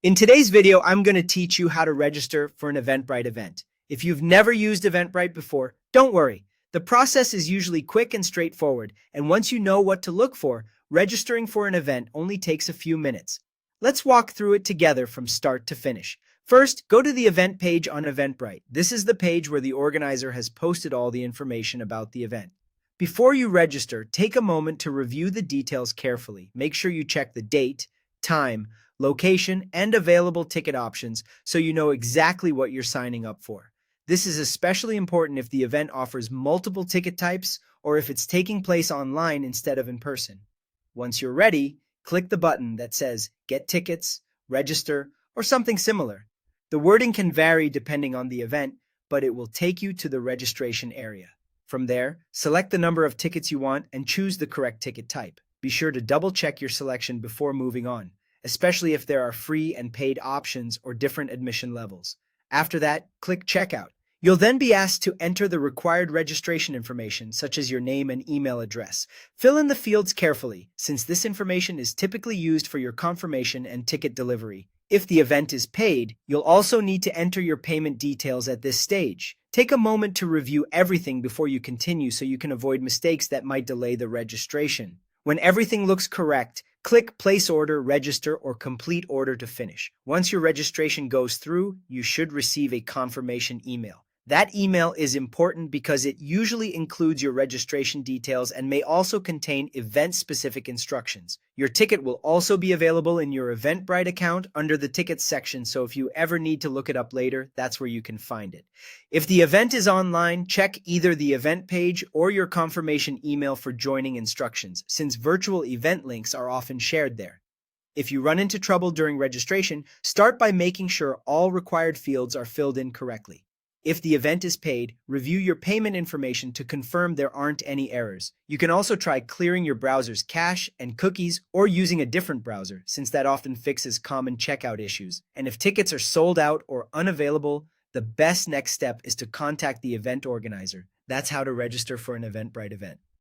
In today's video, I'm going to teach you how to register for an Eventbrite event. If you've never used Eventbrite before, don't worry. The process is usually quick and straightforward, and once you know what to look for, registering for an event only takes a few minutes. Let's walk through it together from start to finish. First, go to the event page on Eventbrite. This is the page where the organizer has posted all the information about the event. Before you register, take a moment to review the details carefully. Make sure you check the date, time, location, and available ticket options so you know exactly what you're signing up for. This is especially important if the event offers multiple ticket types or if it's taking place online instead of in person. Once you're ready, click the button that says Get Tickets, Register, or something similar. The wording can vary depending on the event, but it will take you to the registration area. From there, select the number of tickets you want and choose the correct ticket type. Be sure to double-check your selection before moving on, especially if there are free and paid options or different admission levels. After that, click Checkout. You'll then be asked to enter the required registration information, such as your name and email address. Fill in the fields carefully, since this information is typically used for your confirmation and ticket delivery. If the event is paid, you'll also need to enter your payment details at this stage. Take a moment to review everything before you continue so you can avoid mistakes that might delay the registration. When everything looks correct, click Place Order, Register, or Complete Order to finish. Once your registration goes through, you should receive a confirmation email. That email is important because it usually includes your registration details and may also contain event-specific instructions. Your ticket will also be available in your Eventbrite account under the Tickets section, so if you ever need to look it up later, that's where you can find it. If the event is online, check either the event page or your confirmation email for joining instructions, since virtual event links are often shared there. If you run into trouble during registration, start by making sure all required fields are filled in correctly. If the event is paid, review your payment information to confirm there aren't any errors. You can also try clearing your browser's cache and cookies or using a different browser, since that often fixes common checkout issues. And if tickets are sold out or unavailable, the best next step is to contact the event organizer. That's how to register for an Eventbrite event.